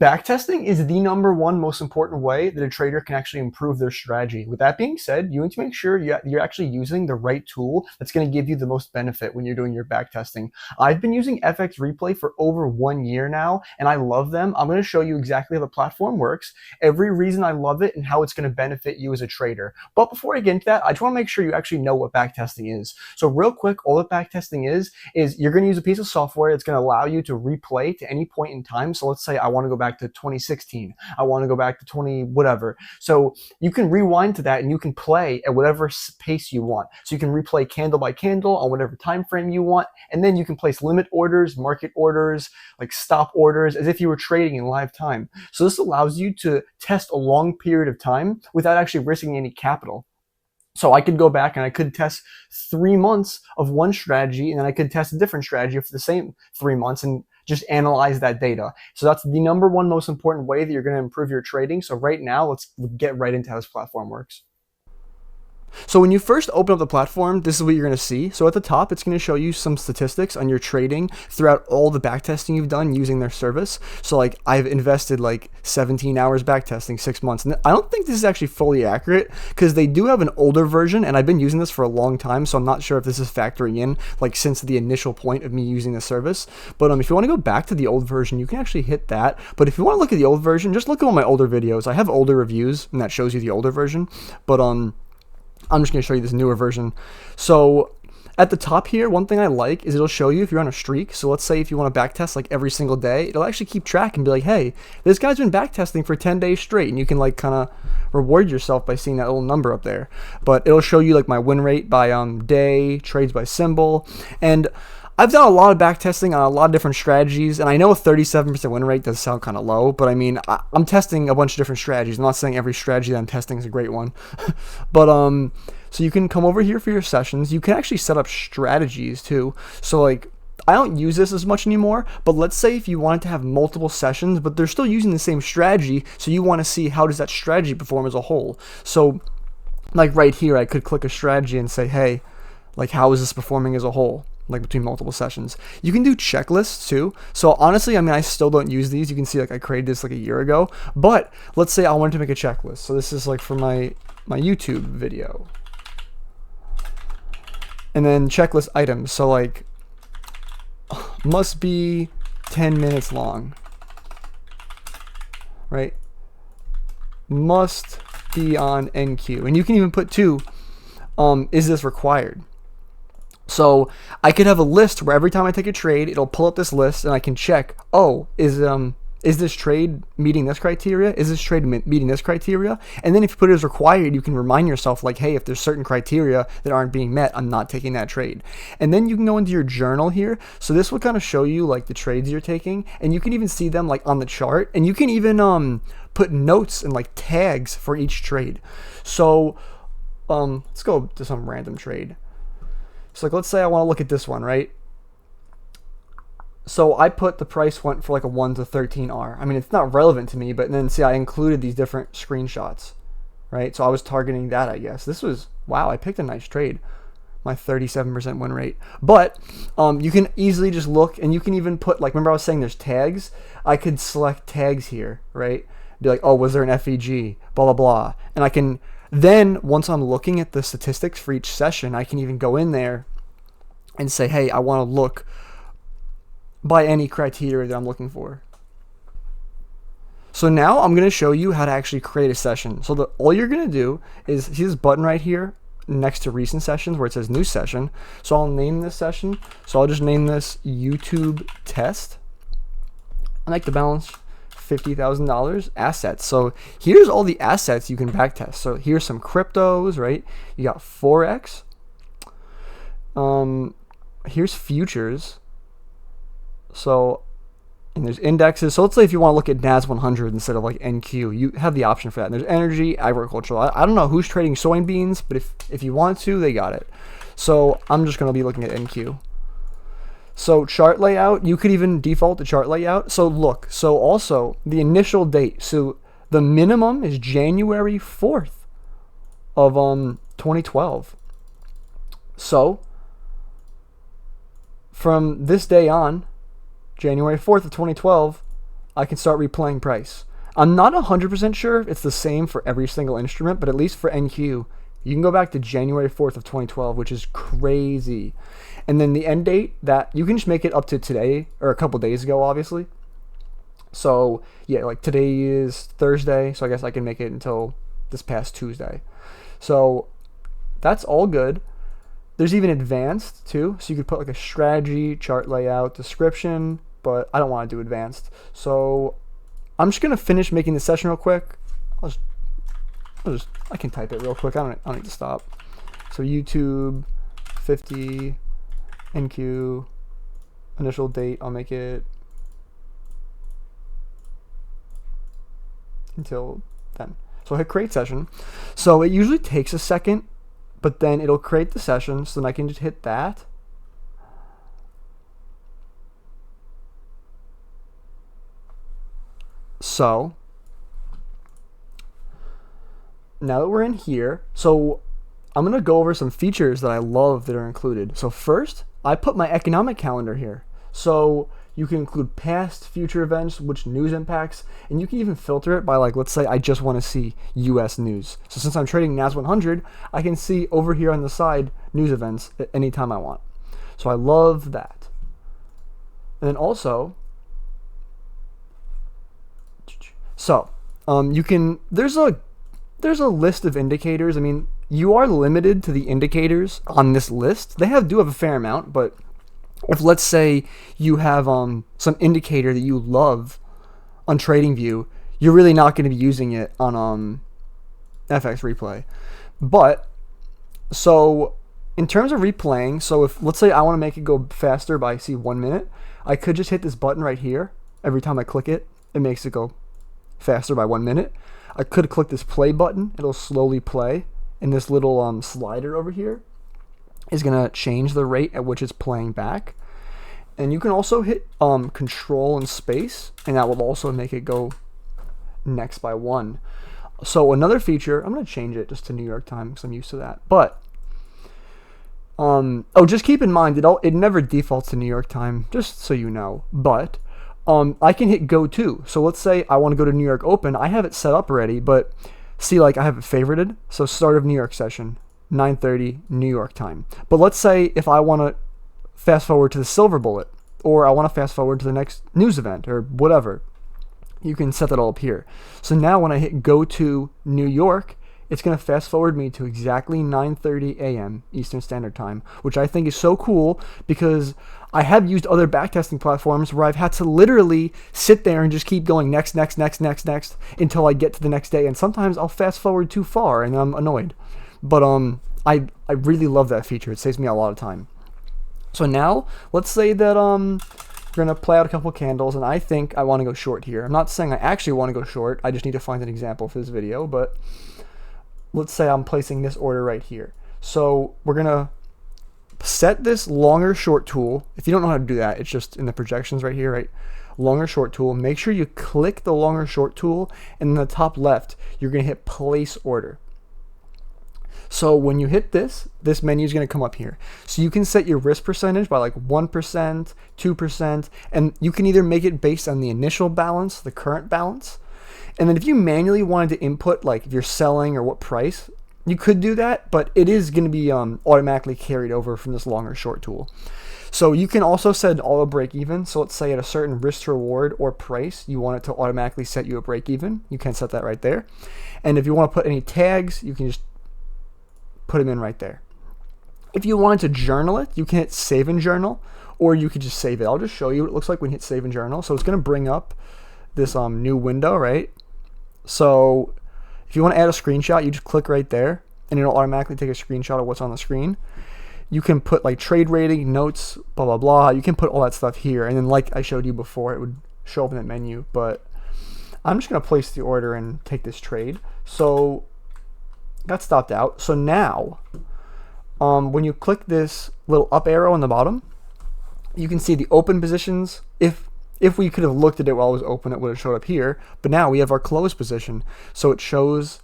Backtesting is the #1 most important way that a trader can actually improve their strategy. With that being said, you need to make sure you're actually using the right tool that's going to give you the most benefit when you're doing your backtesting. I've been using FxReplay for over 1 year now, and I love them. I'm going to show you exactly how the platform works, every reason I love it, and how it's going to benefit you as a trader. But before I get into that, I just want to make sure you actually know what backtesting is. So real quick, all that backtesting is you're going to use a piece of software that's going to allow you to replay to any point in time. So let's say I want to go back to 2016. I want to go back to 20 whatever. So you can rewind to that and you can play at whatever pace you want. So you can replay candle by candle on whatever time frame you want, and then you can place limit orders, market orders, like stop orders, as if you were trading in live time. So this allows you to test a long period of time without actually risking any capital. So I could go back and I could test 3 months of one strategy, and then I could test a different strategy for the same 3 months and just analyze that data. So that's the #1 most important way that you're going to improve your trading. So right now, let's get right into how this platform works. So when you first open up the platform, this is what you're going to see. So at the top, it's going to show you some statistics on your trading throughout all the backtesting you've done using their service. So like I've invested like 17 hours backtesting 6 months. And I don't think this is actually fully accurate because they do have an older version, and I've been using this for a long time. So I'm not sure if this is factoring in like since the initial point of me using the service. But if you want to go back to the old version, you can actually hit that. But if you want to look at the old version, just look at all my older videos. I have older reviews and that shows you the older version. But I'm just going to show you this newer version. So at the top here, one thing I like is it'll show you if you're on a streak. So let's say if you want to backtest like every single day, it'll actually keep track and be like, hey, this guy's been backtesting for 10 days straight. And you can like kind of reward yourself by seeing that little number up there. But it'll show you like my win rate by day, trades by symbol. And I've done a lot of backtesting on a lot of different strategies, and I know a 37% win rate does sound kind of low, but I mean, I'm testing a bunch of different strategies. I'm not saying every strategy that I'm testing is a great one. But so you can come over here for your sessions. You can actually set up strategies too. So like, I don't use this as much anymore, but let's say if you wanted to have multiple sessions, but they're still using the same strategy, so you want to see how does that strategy perform as a whole. So like right here, I could click a strategy and say, hey, like how is this performing as a whole? Like between multiple sessions. You can do checklists too. So honestly, I mean, I still don't use these. You can see like I created this like a year ago, but let's say I wanted to make a checklist. So this is like for my YouTube video. And then checklist items. So like must be 10 minutes long, right? Must be on NQ. And you can even put two, is this required? So I could have a list where every time I take a trade, it'll pull up this list and I can check, oh, is this trade meeting this criteria? Is this trade meeting this criteria? And then if you put it as required, you can remind yourself like, hey, if there's certain criteria that aren't being met, I'm not taking that trade. And then you can go into your journal here. So this will kind of show you like the trades you're taking, and you can even see them like on the chart, and you can even put notes and like tags for each trade. So let's go to some random trade. So like, let's say I want to look at this one, right? So I put the price went for like a 1 to 13R. I mean, it's not relevant to me, but then see, I included these different screenshots, right? So I was targeting that, I guess. This was, wow, I picked a nice trade. My 37% win rate. But you can easily just look, and you can even put, like, remember I was saying there's tags? I could select tags here, right? Be like, oh, was there an FEG? Blah, blah, blah. And I can, then once I'm looking at the statistics for each session, I can even go in there and say, hey, I want to look by any criteria that I'm looking for. So now I'm going to show you how to actually create a session. So all you're going to do is see this button right here next to recent sessions where it says new session. So I'll name this session. So I'll just name this YouTube test. I like the balance $50,000 assets. So here's all the assets you can backtest. So here's some cryptos, right? You got forex. Here's futures. So, and there's indexes. So let's say if you want to look at NAS 100 instead of like NQ, you have the option for that. And there's energy, agricultural. I don't know who's trading soybeans, but if you want to, they got it. So I'm just going to be looking at NQ. So chart layout, you could even default to chart layout. So look, so also the initial date. So the minimum is January 4th of 2012. So from this day on, January 4th of 2012, I can start replaying price. I'm not 100% sure if it's the same for every single instrument, but at least for NQ, you can go back to January 4th of 2012, which is crazy. And then the end date, that you can just make it up to today, or a couple days ago, obviously. So yeah, like today is Thursday, so I guess I can make it until this past Tuesday. So that's all good. There's even advanced too, so you could put like a strategy, chart layout, description, but I don't want to do advanced. So I'm just gonna finish making the session real quick. I can type it real quick. I don't need to stop. So YouTube 50 NQ initial date. I'll make it until then. So I hit create session. So it usually takes a second, but then it'll create the session. So then I can just hit that. So now that we're in here, so I'm going to go over some features that I love that are included. So first, I put my economic calendar here. So you can include past, future events, which news impacts, and you can even filter it by, like, let's say I just want to see US news. So since I'm trading NAS 100, I can see over here on the side news events at any time I want. So I love that. And then also, so you can, there's a list of indicators. I mean, you are limited to the indicators on this list. They do have a fair amount, but if, let's say, you have some indicator that you love on TradingView, you're really not going to be using it on FxReplay. But so in terms of replaying, so if, let's say, I want to make it go faster by 1 minute, I could just hit this button right here. Every time I click it, it makes it go faster by 1 minute. I could click this play button. It'll slowly play, and this little slider over here is going to change the rate at which it's playing back. And you can also hit control and space, and that will also make it go next by 1. So another feature, I'm going to change it just to New York time because I'm used to that. But oh, just keep in mind it never defaults to New York time, just so you know. But I can hit go to. So let's say I want to go to New York Open. I have it set up already, but see, like, I have it favorited. So start of New York session, 9:30 New York time. But let's say if I want to fast forward to the silver bullet, or I want to fast forward to the next news event, or whatever, you can set that all up here. So now when I hit go to New York, it's going to fast forward me to exactly 9:30 a.m. Eastern Standard Time, which I think is so cool because I have used other backtesting platforms where I've had to literally sit there and just keep going next until I get to the next day. And sometimes I'll fast forward too far and I'm annoyed. But I really love that feature. It saves me a lot of time. So now let's say that we're gonna play out a couple candles, and I think I want to go short here. I'm not saying I actually want to go short. I just need to find an example for this video. But let's say I'm placing this order right here. So we're gonna set this longer short tool. If you don't know how to do that, it's just in the projections right here, right? Longer short tool. Make sure you click the longer short tool, and in the top left, you're gonna hit place order. So when you hit this menu is going to come up here. So you can set your risk percentage by like 1%, 2%, and you can either make it based on the initial balance, the current balance. And then if you manually wanted to input, like if you're selling or what price, you could do that, but it is going to be automatically carried over from this longer short tool. So you can also set an auto break even. So let's say at a certain risk to reward or price, you want it to automatically set you a break even. You can set that right there. And if you want to put any tags, you can just put them in right there. If you wanted to journal it, you can hit save and journal, or you could just save it. I'll just show you what it looks like when you hit save and journal. So it's going to bring up this new window, right? So if you want to add a screenshot, you just click right there, and it'll automatically take a screenshot of what's on the screen. You can put like trade rating, notes, blah, blah, blah. You can put all that stuff here. And then like I showed you before, it would show up in that menu. But I'm just going to place the order and take this trade. So that stopped out. So now, when you click this little up arrow on the bottom, you can see the open positions. If we could have looked at it while it was open, it would have showed up here. But now we have our close position. So it shows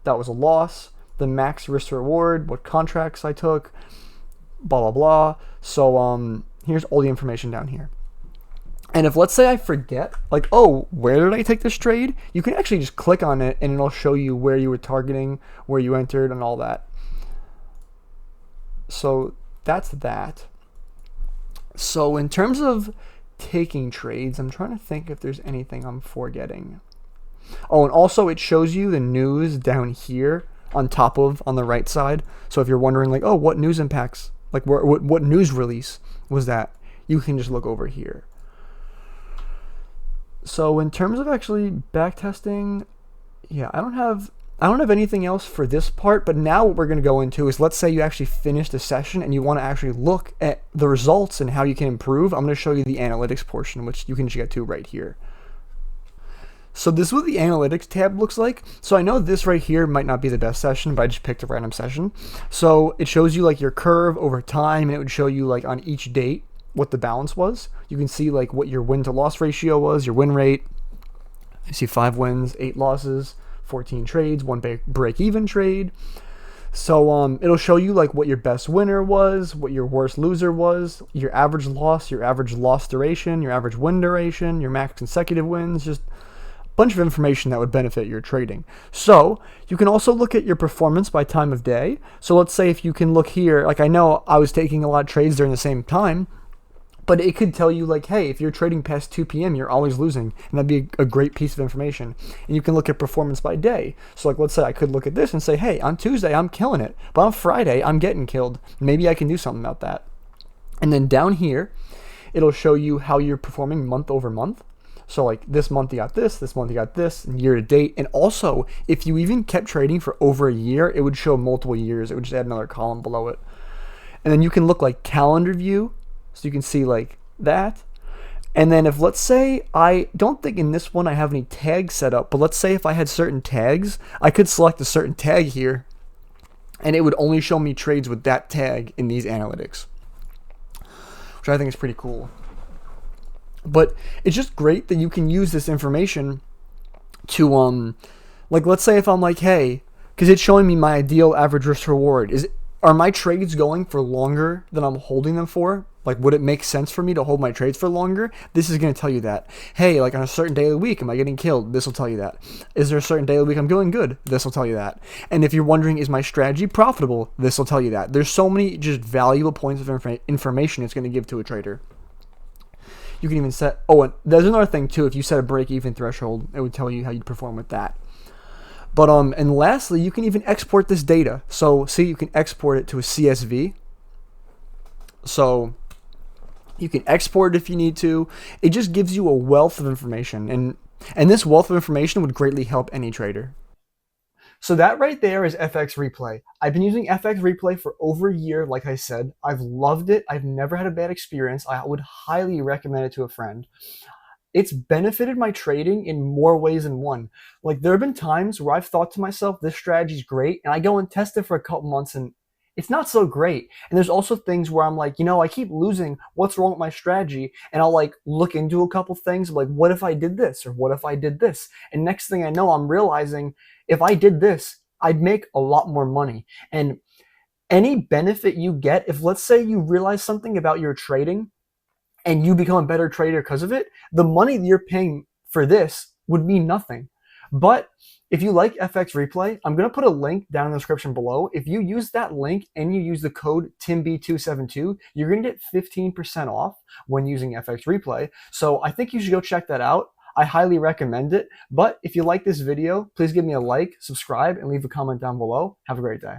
that was a loss, the max risk to reward, what contracts I took, blah, blah, blah. So here's all the information down here. And if, let's say, I forget, like, oh, where did I take this trade? You can actually just click on it and it'll show you where you were targeting, where you entered, and all that. So that's that. So in terms of taking trades, I'm trying to think if there's anything I'm forgetting. Oh, and also it shows you the news down here on top of, on the right side. So if you're wondering, like, oh, what news impacts, like what news release was that, you can just look over here. So in terms of actually backtesting, yeah, I don't have anything else for this part, but now what we're going to go into is, let's say you actually finished a session and you want to actually look at the results and how you can improve. I'm going to show you the analytics portion, which you can just get to right here. So this is what the analytics tab looks like. So I know this right here might not be the best session, but I just picked a random session. So it shows you like your curve over time, and it would show you like on each date what the balance was. You can see like what your win to loss ratio was, your win rate. You see 5 wins, 8 losses, 14 trades, 1 break-even trade. So it'll show you like what your best winner was, what your worst loser was, your average loss duration, your average win duration, your max consecutive wins, just a bunch of information that would benefit your trading. So you can also look at your performance by time of day. So let's say if you can look here, like I know I was taking a lot of trades during the same time, but it could tell you like, hey, if you're trading past 2 p.m., you're always losing. And that'd be a great piece of information. And you can look at performance by day. So like, let's say I could look at this and say, hey, on Tuesday, I'm killing it. But on Friday, I'm getting killed. Maybe I can do something about that. And then down here, it'll show you how you're performing month over month. So like this month you got this month you got this, and year to date. And also, if you even kept trading for over a year, it would show multiple years. It would just add another column below it. And then you can look like calendar view. So you can see like that. And then if, let's say, I don't think in this one I have any tags set up, but let's say if I had certain tags, I could select a certain tag here and it would only show me trades with that tag in these analytics, which I think is pretty cool. But it's just great that you can use this information to, like, let's say if I'm like, hey, because it's showing me my ideal average risk reward. Are my trades going for longer than I'm holding them for? Like, would it make sense for me to hold my trades for longer? This is going to tell you that. Hey, like on a certain day of the week, am I getting killed? This will tell you that. Is there a certain day of the week I'm doing good? This will tell you that. And if you're wondering, is my strategy profitable? This will tell you that. There's so many just valuable points of information it's going to give to a trader. You can even set, oh, and there's another thing too. If you set a break-even threshold, it would tell you how you'd perform with that. But and lastly, you can even export this data. So see, you can export it to a CSV. So you can export it if you need to. It just gives you a wealth of information, and this wealth of information would greatly help any trader. So that right there is FxReplay. I've been using FxReplay for over a year, like I said. I've loved it. I've never had a bad experience. I would highly recommend it to a friend. It's benefited my trading in more ways than one. Like, there have been times where I've thought to myself, this strategy is great, and I go and test it for a couple months and it's not so great. And there's also things where I'm like, I keep losing. What's wrong with my strategy? And I'll like look into a couple things, like, what if I did this? Or what if I did this? And next thing I know, I'm realizing if I did this, I'd make a lot more money. And any benefit you get, if let's say you realize something about your trading and you become a better trader because of it, the money that you're paying for this would mean nothing. But if you like FxReplay, I'm going to put a link down in the description below. If you use that link and you use the code TIMB272, you're going to get 15% off when using FxReplay. So I think you should go check that out. I highly recommend it. But if you like this video, please give me a like, subscribe, and leave a comment down below. Have a great day.